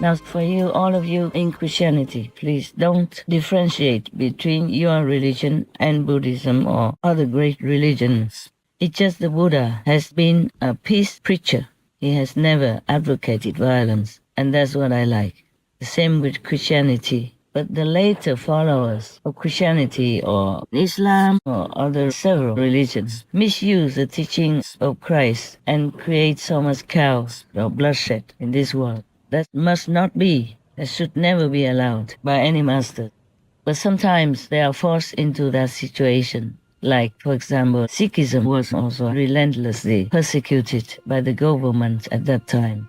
Now, for you, all of you in Christianity, please don't differentiate between your religion and Buddhism or other great religions. It's just the Buddha has been a peace preacher. He has never advocated violence, and that's what I like. The same with Christianity. But the later followers of Christianity or Islam or other several religions misuse the teachings of Christ and create so much chaos or bloodshed in this world. That must not be. That should never be allowed by any master. But sometimes they are forced into that situation. Like, for example, Sikhism was also relentlessly persecuted by the government at that time.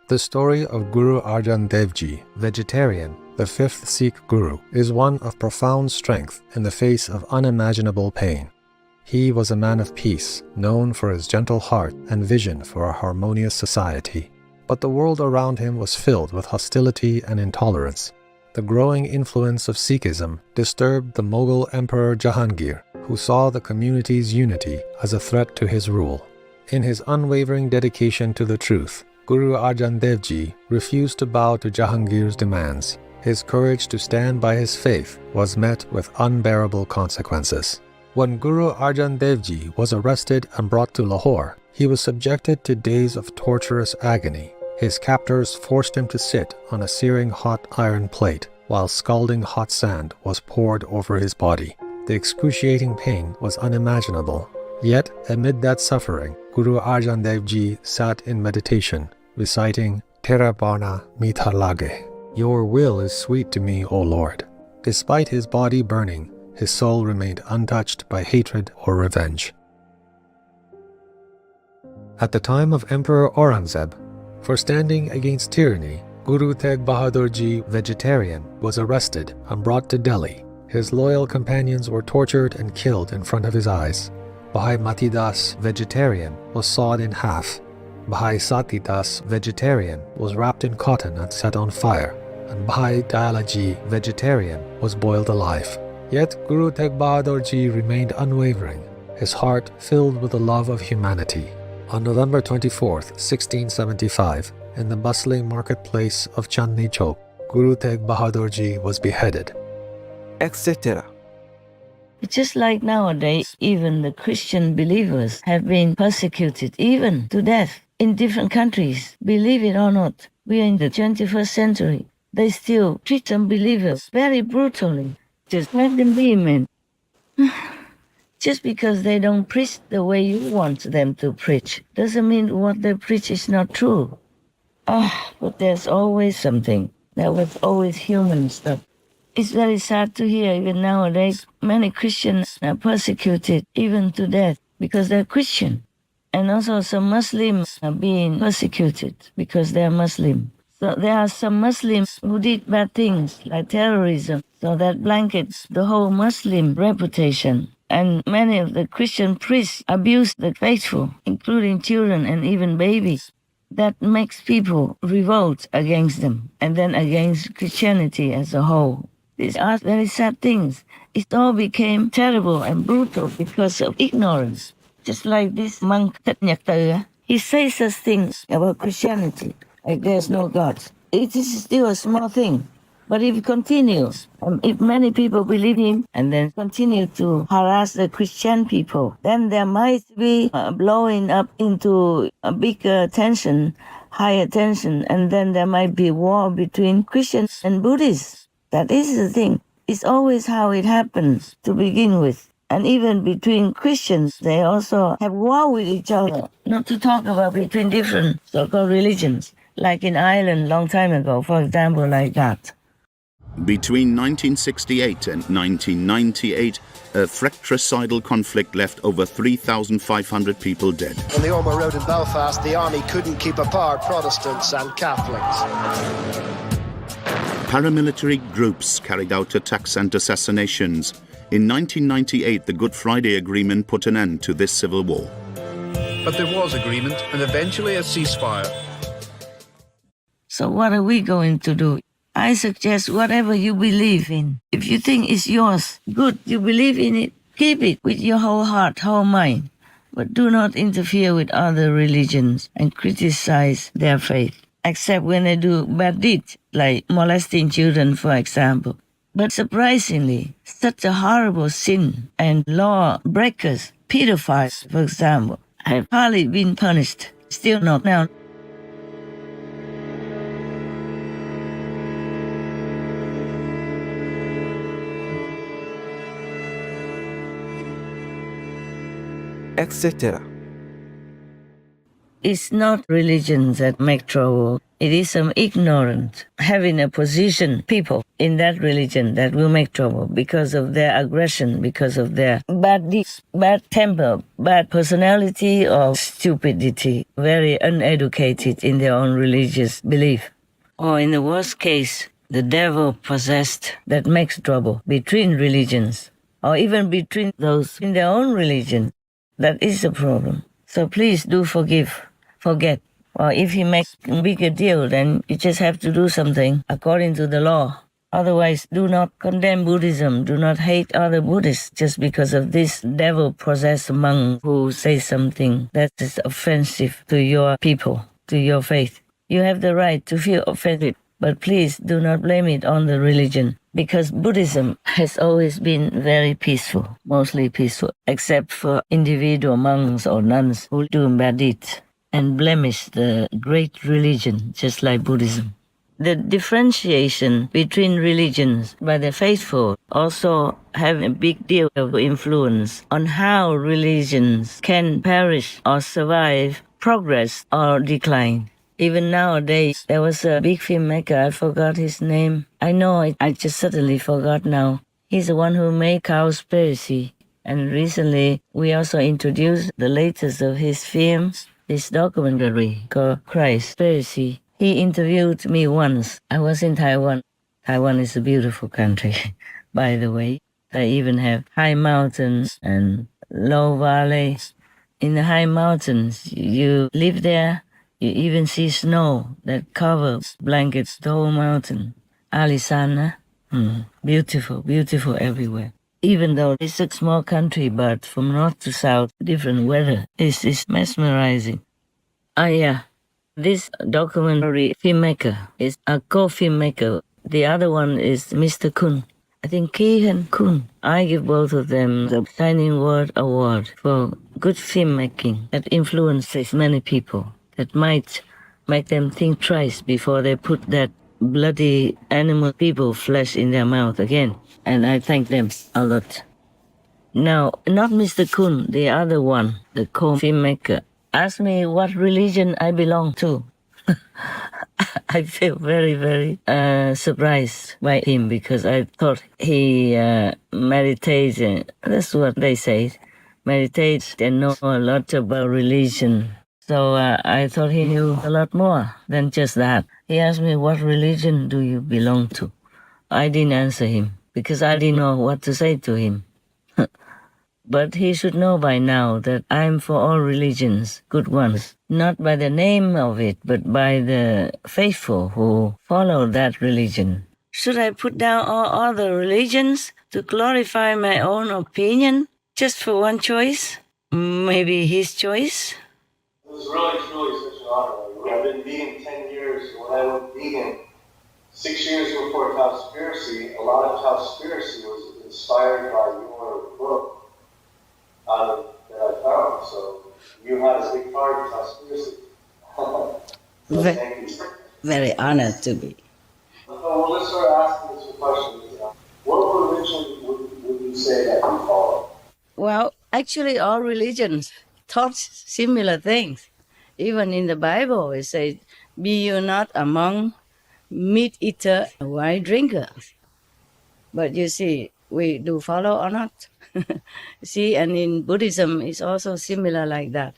The story of Guru Arjan Dev Ji, vegetarian, the fifth Sikh Guru, is one of profound strength in the face of unimaginable pain. He was a man of peace, known for his gentle heart and vision for a harmonious society. But the world around him was filled with hostility and intolerance. The growing influence of Sikhism disturbed the Mughal Emperor Jahangir, who saw the community's unity as a threat to his rule. In his unwavering dedication to the truth, Guru Arjan Dev Ji refused to bow to Jahangir's demands. His courage to stand by his faith was met with unbearable consequences. When Guru Arjan Dev Ji was arrested and brought to Lahore, he was subjected to days of torturous agony. His captors forced him to sit on a searing hot iron plate while scalding hot sand was poured over his body. The excruciating pain was unimaginable. Yet, amid that suffering, Guru Arjan Dev Ji sat in meditation, reciting Tera Bana Mitha Lage. Your will is sweet to me, O Lord. Despite his body burning, his soul remained untouched by hatred or revenge. At the time of Emperor Aurangzeb, for standing against tyranny, Guru Tegh Bahadur Ji, vegetarian, was arrested and brought to Delhi. His loyal companions were tortured and killed in front of his eyes. Bhai Mati Das, vegetarian, was sawed in half. Bhai Sati Das, vegetarian, was wrapped in cotton and set on fire. And Bhai Dayalaji, vegetarian, was boiled alive. Yet Guru Tegh Bahadur Ji remained unwavering, his heart filled with the love of humanity. On November 24, 1675, in the bustling marketplace of Chandni Chowk, Guru Tegh Bahadur Ji was beheaded, etc. It's just like nowadays, even the Christian believers have been persecuted, even to death, in different countries. Believe it or not, we are in the 21st century. They still treat unbelievers very brutally. Just let them be, man. Just because they don't preach the way you want them to preach doesn't mean what they preach is not true. But there's always something. There was always human stuff. It's very sad to hear even nowadays many Christians are persecuted even to death because they're Christian. And also some Muslims are being persecuted because they're Muslim. So there are some Muslims who did bad things like terrorism, so that blankets the whole Muslim reputation. And many of the Christian priests abuse the faithful, including children and even babies. That makes people revolt against them and then against Christianity as a whole. These are very sad things. It all became terrible and brutal because of ignorance. Just like this monk Thich Nhat Hanh, he says such things about Christianity, like there's no God. It is still a small thing. But if it continues, if many people believe him and then continue to harass the Christian people, then there might be blowing up into a bigger tension, higher tension, and then there might be war between Christians and Buddhists. That is the thing. It's always how it happens to begin with. And even between Christians, they also have war with each other. Not to talk about between different so-called religions, like in Ireland long time ago, for example, like that. Between 1968 and 1998, a fratricidal conflict left over 3,500 people dead. On the Ormeau Road in Belfast, the army couldn't keep apart Protestants and Catholics. Paramilitary groups carried out attacks and assassinations. In 1998, the Good Friday Agreement put an end to this civil war. But there was agreement and eventually a ceasefire. So what are we going to do? I suggest whatever you believe in. If you think it's yours, good, you believe in it, keep it with your whole heart, whole mind. But do not interfere with other religions and criticize their faith. except when they do bad deeds, like molesting children, for example. But surprisingly, such a horrible sin and law breakers, pedophiles, for example, have hardly been punished. Still not now. etc. It's not religion that make trouble. It is some ignorant, having a position people in that religion that will make trouble because of their aggression, because of their bad deeds, bad temper, bad personality, or stupidity, very uneducated in their own religious belief. Or in the worst case, the devil possessed that makes trouble between religions, or even between those in their own religion. That is the problem. So please do forget. Or if he makes a bigger deal, then you just have to do something according to the law. Otherwise, do not condemn Buddhism. Do not hate other Buddhists just because of this devil-possessed monk who says something that is offensive to your people, to your faith. You have the right to feel offended, but please do not blame it on the religion, because Buddhism has always been very peaceful, mostly peaceful, except for individual monks or nuns who do bad deeds and blemish the great religion, just like Buddhism. The differentiation between religions by the faithful also have a big deal of influence on how religions can perish or survive, progress or decline. Even nowadays, there was a big filmmaker, I forgot his name. I know it, I just suddenly forgot now. He's the one who made Cowspiracy. And recently, we also introduced the latest of his films, this documentary called Cowspiracy. He interviewed me once. I was in Taiwan. Taiwan is a beautiful country, by the way. They even have high mountains and low valleys. In the high mountains, you live there, you even see snow that covers, blankets the whole mountain. Alisana, beautiful, beautiful everywhere. Even though it's a small country, but from north to south, different weather. It's mesmerizing. Yeah. This documentary filmmaker is a co-filmmaker. The other one is Mr. Kun. I think Keehan Kun. I give both of them the Shining World Award for good filmmaking that influences many people, that might make them think twice before they put that bloody animal people flesh in their mouth again. And I thank them a lot. Now, not Mr. Kun, the other one, the co-filmmaker, asked me what religion I belong to. I feel very, very surprised by him because I thought he meditates, that's what they say, meditates and know a lot about religion. So I thought he knew a lot more than just that. He asked me, what religion do you belong to? I didn't answer him because I didn't know what to say to him. But he should know by now that I'm for all religions, good ones, not by the name of it, but by the faithful who follow that religion. Should I put down all other religions to glorify my own opinion just for one choice? Maybe his choice? It was truly such an honor. I've been vegan 10 years. When I went vegan 6 years before Cowspiracy, a lot of Cowspiracy was inspired by your book that I found. So you had a big part of Cowspiracy. So thank you. Very honored to be. Well, let's start asking some questions. What religion would you say that you follow? Well, actually, all religions taught similar things. Even in the Bible, it says, be you not among meat eater and wine drinkers. But you see, we do follow or not? See, and in Buddhism, it's also similar like that.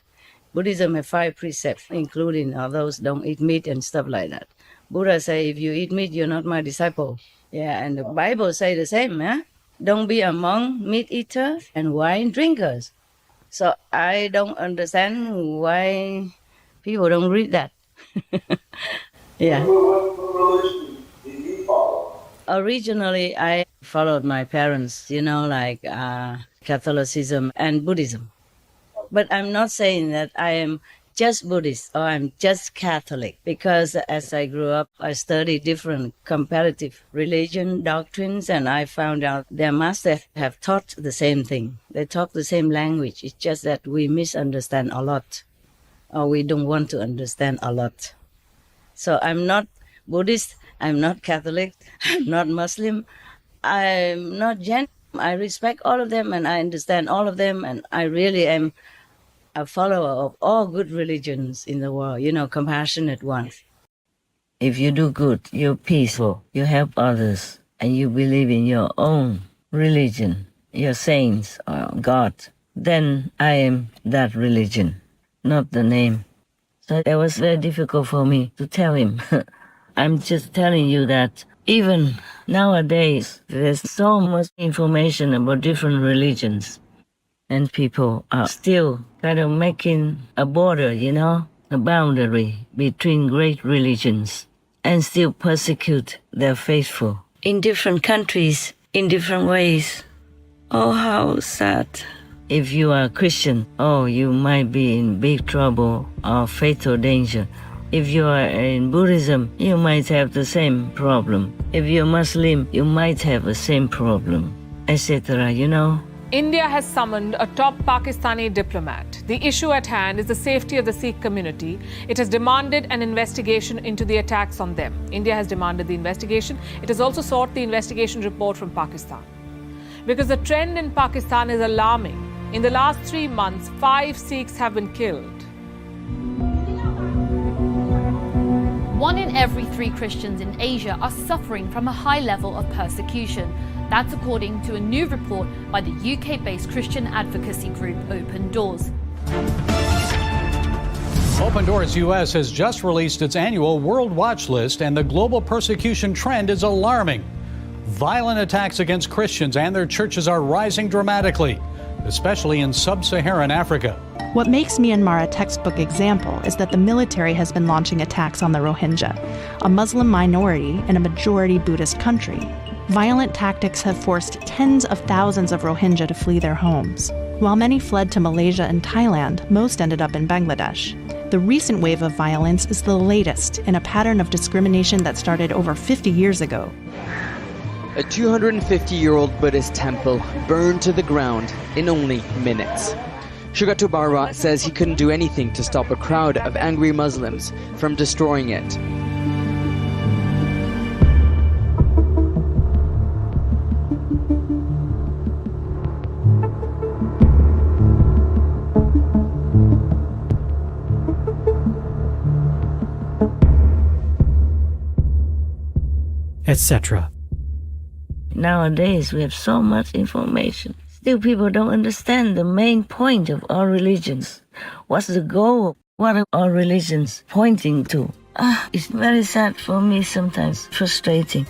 Buddhism has 5 precepts, including all those don't eat meat and stuff like that. Buddha say, if you eat meat, you're not my disciple. Yeah, and the Bible say the same, yeah? Don't be among meat eaters and wine drinkers. So I don't understand why people don't read that. Yeah. What religion do you follow? Originally, I followed my parents, like Catholicism and Buddhism. But I'm not saying that I am just Buddhist or I'm just Catholic. Because as I grew up, I studied different comparative religion doctrines, and I found out their masters have taught the same thing. They talk the same language. It's just that we misunderstand a lot, or we don't want to understand a lot. So I'm not Buddhist, I'm not Catholic, I'm not Muslim, I'm not Jain. I respect all of them and I understand all of them, and I really am a follower of all good religions in the world, compassionate ones. If you do good, you're peaceful, you help others, and you believe in your own religion, your saints or God, then I am that religion, not the name. So it was very difficult for me to tell him. I'm just telling you that even nowadays, there's so much information about different religions, and people are still kind of making a border, a boundary between great religions, and still persecute their faithful in different countries, in different ways. Oh, how sad. If you are a Christian, you might be in big trouble or fatal danger. If you are in Buddhism, you might have the same problem. If you're Muslim, you might have the same problem, etc., India has summoned a top Pakistani diplomat. The issue at hand is the safety of the Sikh community. It has demanded an investigation into the attacks on them. India has demanded the investigation. It has also sought the investigation report from Pakistan. Because the trend in Pakistan is alarming. In the last 3 months, 5 Sikhs have been killed. 1 in every 3 Christians in Asia are suffering from a high level of persecution. That's according to a new report by the UK-based Christian advocacy group Open Doors. Open Doors US has just released its annual World Watch List, and the global persecution trend is alarming. Violent attacks against Christians and their churches are rising dramatically, especially in sub-Saharan Africa. What makes Myanmar a textbook example is that the military has been launching attacks on the Rohingya, a Muslim minority in a majority Buddhist country. Violent tactics have forced tens of thousands of Rohingya to flee their homes. While many fled to Malaysia and Thailand, most ended up in Bangladesh. The recent wave of violence is the latest in a pattern of discrimination that started over 50 years ago. A 250-year-old Buddhist temple burned to the ground in only minutes. Shugatu Barwa says he couldn't do anything to stop a crowd of angry Muslims from destroying it. Etc. Nowadays, we have so much information. Still, people don't understand the main point of all religions. What's the goal? What are all religions pointing to? It's very sad for me sometimes, frustrating.